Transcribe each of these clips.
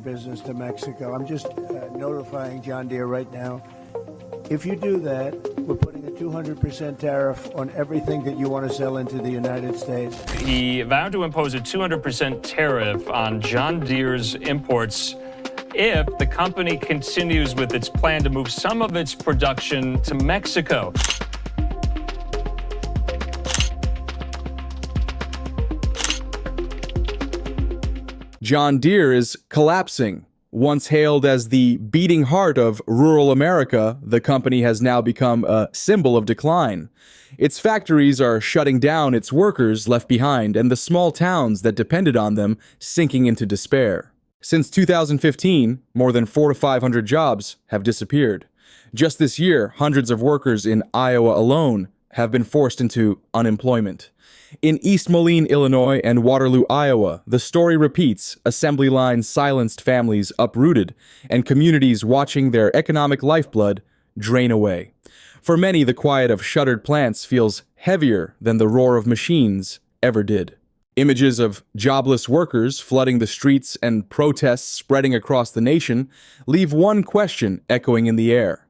business to Mexico. I'm just notifying John Deere right now. If you do that, we're putting a 200% tariff on everything that you want to sell into the United States. He vowed to impose a 200% tariff on John Deere's imports if the company continues with its plan to move some of its production to Mexico. John Deere is collapsing. Once hailed as the beating heart of rural America, the company has now become a symbol of decline. Its factories are shutting down, its workers left behind, and the small towns that depended on them sinking into despair. Since 2015, more than 400 to 500 jobs have disappeared. Just this year, hundreds of workers in Iowa alone have been forced into unemployment. In East Moline, Illinois, and Waterloo, Iowa, the story repeats, assembly lines silenced, families uprooted, and communities watching their economic lifeblood drain away. For many, the quiet of shuttered plants feels heavier than the roar of machines ever did. Images of jobless workers flooding the streets and protests spreading across the nation leave one question echoing in the air.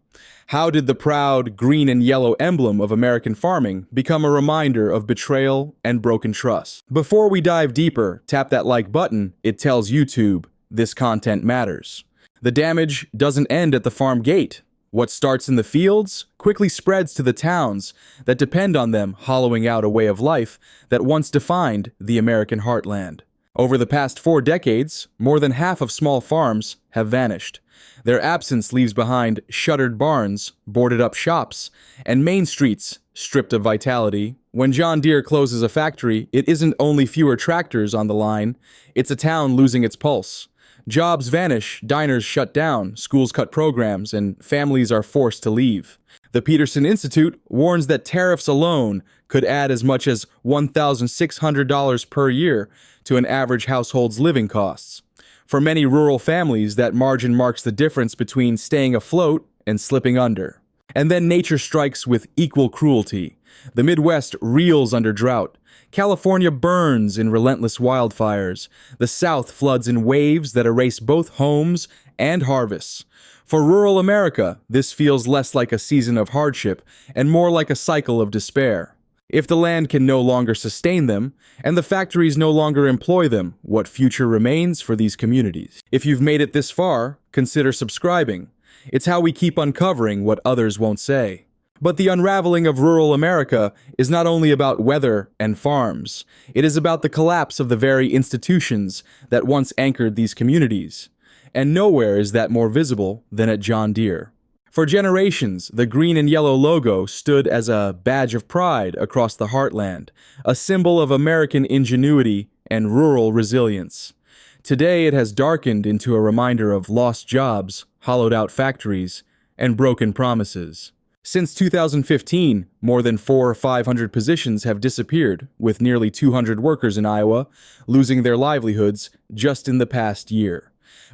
How did the proud green and yellow emblem of American farming become a reminder of betrayal and broken trust? Before we dive deeper, tap that like button. It tells YouTube this content matters. The damage doesn't end at the farm gate. What starts in the fields quickly spreads to the towns that depend on them, hollowing out a way of life that once defined the American heartland. Over the past 4 decades, more than half of small farms have vanished. Their absence leaves behind shuttered barns, boarded-up shops, and main streets stripped of vitality. When John Deere closes a factory, it isn't only fewer tractors on the line, it's a town losing its pulse. Jobs vanish, diners shut down, schools cut programs, and families are forced to leave. The Peterson Institute warns that tariffs alone could add as much as $1,600 per year to an average household's living costs. For many rural families, that margin marks the difference between staying afloat and slipping under. And then nature strikes with equal cruelty. The Midwest reels under drought. California burns in relentless wildfires. The South floods in waves that erase both homes and harvests. For rural America, this feels less like a season of hardship and more like a cycle of despair. If the land can no longer sustain them, and the factories no longer employ them, what future remains for these communities? If you've made it this far, consider subscribing. It's how we keep uncovering what others won't say. But the unraveling of rural America is not only about weather and farms. It is about the collapse of the very institutions that once anchored these communities. And nowhere is that more visible than at John Deere. For generations, the green and yellow logo stood as a badge of pride across the heartland, a symbol of American ingenuity and rural resilience. Today, it has darkened into a reminder of lost jobs, hollowed-out factories, and broken promises. Since 2015, more than 400 or 500 positions have disappeared, with nearly 200 workers in Iowa losing their livelihoods just in the past year.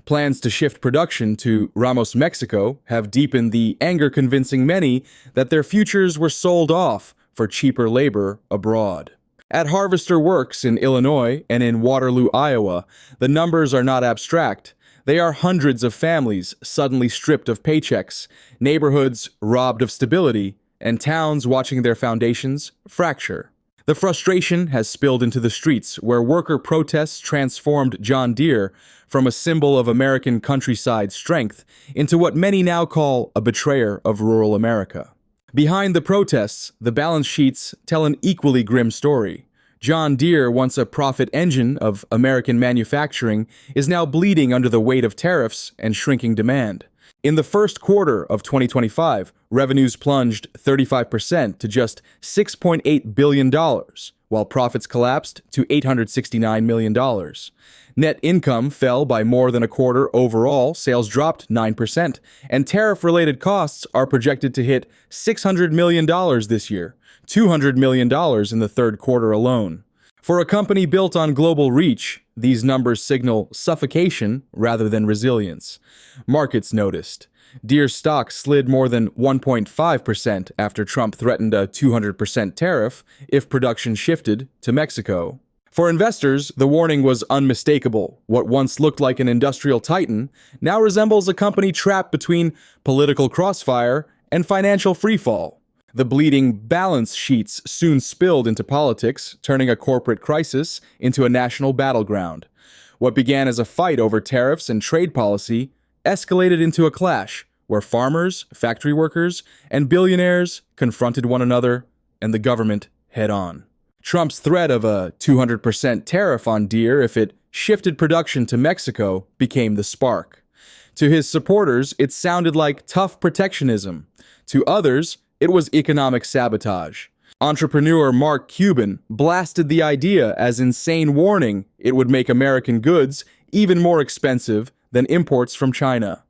Plans to shift production to Ramos, Mexico have deepened the anger, convincing many that their futures were sold off for cheaper labor abroad. At Harvester Works in Illinois and in Waterloo, Iowa, the numbers are not abstract. They are hundreds of families suddenly stripped of paychecks, neighborhoods robbed of stability, and towns watching their foundations fracture. The frustration has spilled into the streets, where worker protests transformed John Deere from a symbol of American countryside strength into what many now call a betrayer of rural America. Behind the protests, the balance sheets tell an equally grim story. John Deere, once a profit engine of American manufacturing, is now bleeding under the weight of tariffs and shrinking demand. In the first quarter of 2025, revenues plunged 35% to just $6.8 billion, while profits collapsed to $869 million. Net income fell by more than a quarter overall, sales dropped 9%, and tariff-related costs are projected to hit $600 million this year, $200 million in the third quarter alone. For a company built on global reach, these numbers signal suffocation rather than resilience. Markets noticed. Deere stock slid more than 1.5% after Trump threatened a 200% tariff if production shifted to Mexico. For investors, the warning was unmistakable. What once looked like an industrial titan now resembles a company trapped between political crossfire and financial freefall. The bleeding balance sheets soon spilled into politics, turning a corporate crisis into a national battleground. What began as a fight over tariffs and trade policy escalated into a clash where farmers, factory workers, and billionaires confronted one another and the government head-on. Trump's threat of a 200% tariff on Deere if it shifted production to Mexico became the spark. To his supporters, it sounded like tough protectionism. To others, it was economic sabotage. Entrepreneur Mark Cuban blasted the idea as insane warning it would make American goods even more expensive than imports from China.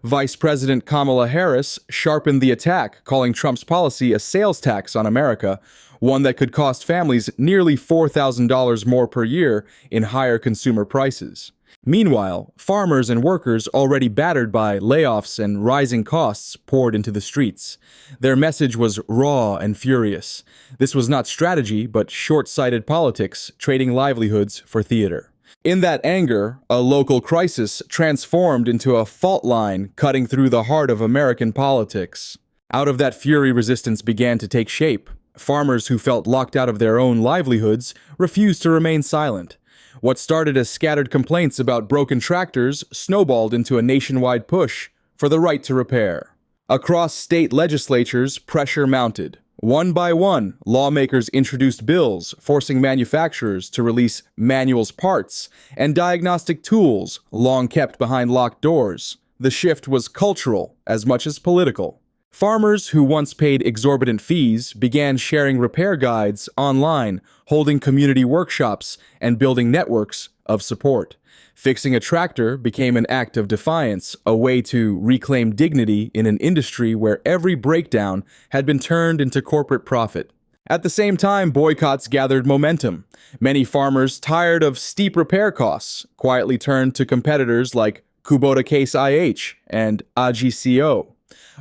Vice President Kamala Harris sharpened the attack, calling Trump's policy a sales tax on America, one that could cost families nearly $4,000 more per year in higher consumer prices. Meanwhile, farmers and workers already battered by layoffs and rising costs poured into the streets. Their message was raw and furious. This was not strategy, but short-sighted politics, trading livelihoods for theater. In that anger, a local crisis transformed into a fault line cutting through the heart of American politics. Out of that fury, resistance began to take shape. Farmers who felt locked out of their own livelihoods refused to remain silent. What started as scattered complaints about broken tractors snowballed into a nationwide push for the right to repair. Across state legislatures, pressure mounted. One by one, lawmakers introduced bills forcing manufacturers to release manuals parts and diagnostic tools long kept behind locked doors. The shift was cultural as much as political. Farmers who once paid exorbitant fees began sharing repair guides online, holding community workshops, and building networks of support. Fixing a tractor became an act of defiance, a way to reclaim dignity in an industry where every breakdown had been turned into corporate profit. At the same time, boycotts gathered momentum. Many farmers, tired of steep repair costs, quietly turned to competitors like Kubota Case IH and AGCO.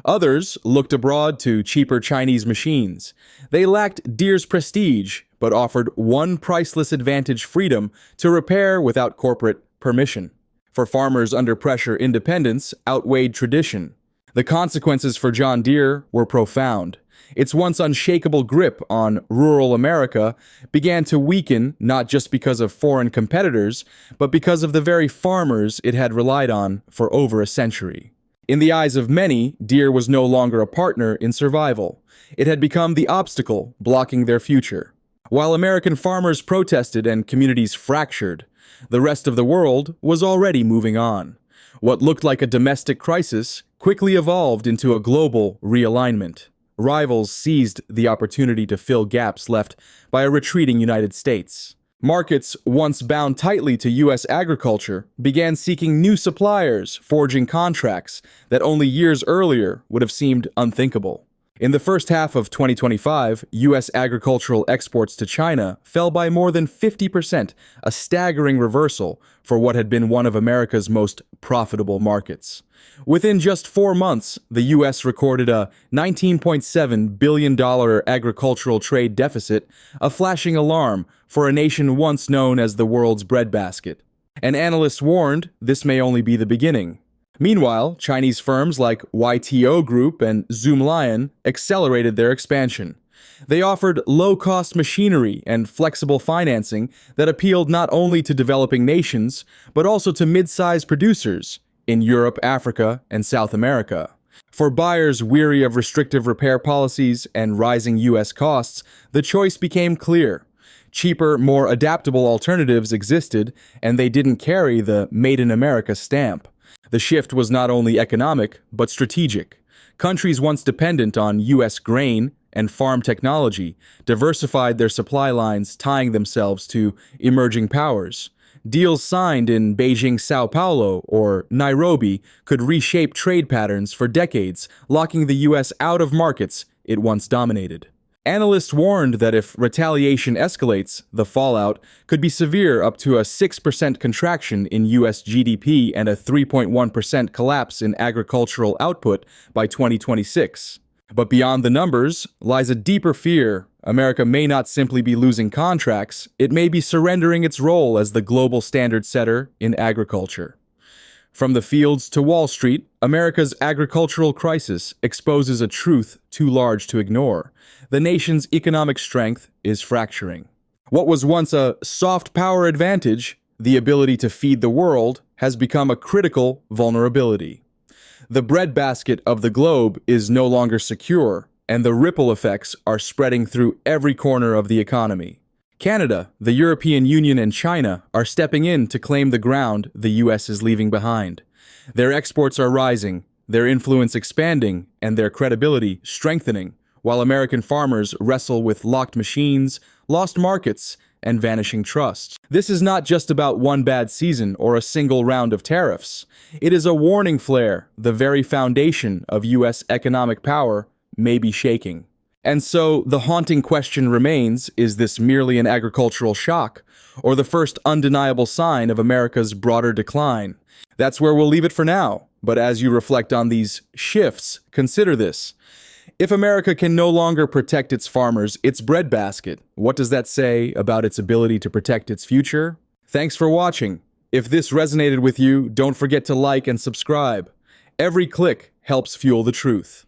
Others looked abroad to cheaper Chinese machines. They lacked Deere's prestige, but offered one priceless advantage: freedom to repair without corporate permission. For farmers under pressure, independence outweighed tradition. The consequences for John Deere were profound. Its once unshakable grip on rural America began to weaken not just because of foreign competitors, but because of the very farmers it had relied on for over a century. In the eyes of many, Deere was no longer a partner in survival. It had become the obstacle blocking their future. While American farmers protested and communities fractured, the rest of the world was already moving on. What looked like a domestic crisis quickly evolved into a global realignment. Rivals seized the opportunity to fill gaps left by a retreating United States. Markets once bound tightly to U.S. agriculture began seeking new suppliers, forging contracts that only years earlier would have seemed unthinkable. In the first half of 2025, U.S. agricultural exports to China fell by more than 50%, a staggering reversal for what had been one of America's most profitable markets. Within just 4 months, the U.S. recorded a $19.7 billion agricultural trade deficit, a flashing alarm for a nation once known as the world's breadbasket. And analysts warned this may only be the beginning. Meanwhile, Chinese firms like YTO Group and Zoomlion accelerated their expansion. They offered low-cost machinery and flexible financing that appealed not only to developing nations, but also to mid-sized producers in Europe, Africa, and South America. For buyers weary of restrictive repair policies and rising U.S. costs, the choice became clear. Cheaper, more adaptable alternatives existed, and they didn't carry the Made in America stamp. The shift was not only economic, but strategic. Countries once dependent on U.S. grain and farm technology diversified their supply lines, tying themselves to emerging powers. Deals signed in Beijing, Sao Paulo, or Nairobi could reshape trade patterns for decades, locking the U.S. out of markets it once dominated. Analysts warned that if retaliation escalates, the fallout could be severe, up to a 6% contraction in U.S. GDP and a 3.1% collapse in agricultural output by 2026. But beyond the numbers lies a deeper fear. America may not simply be losing contracts, it may be surrendering its role as the global standard setter in agriculture. From the fields to Wall Street, America's agricultural crisis exposes a truth too large to ignore. The nation's economic strength is fracturing. What was once a soft power advantage, the ability to feed the world, has become a critical vulnerability. The breadbasket of the globe is no longer secure, and the ripple effects are spreading through every corner of the economy. Canada, the European Union, and China are stepping in to claim the ground the U.S. is leaving behind. Their exports are rising, their influence expanding, and their credibility strengthening, while American farmers wrestle with locked machines, lost markets, and vanishing trust. This is not just about one bad season or a single round of tariffs. It is a warning flare. The very foundation of U.S. economic power may be shaking. And so the haunting question remains, is this merely an agricultural shock, or the first undeniable sign of America's broader decline? That's where we'll leave it for now. But as you reflect on these shifts, consider this. If America can no longer protect its farmers, its breadbasket, what does that say about its ability to protect its future? Thanks for watching. If this resonated with you, don't forget to like and subscribe. Every click helps fuel the truth.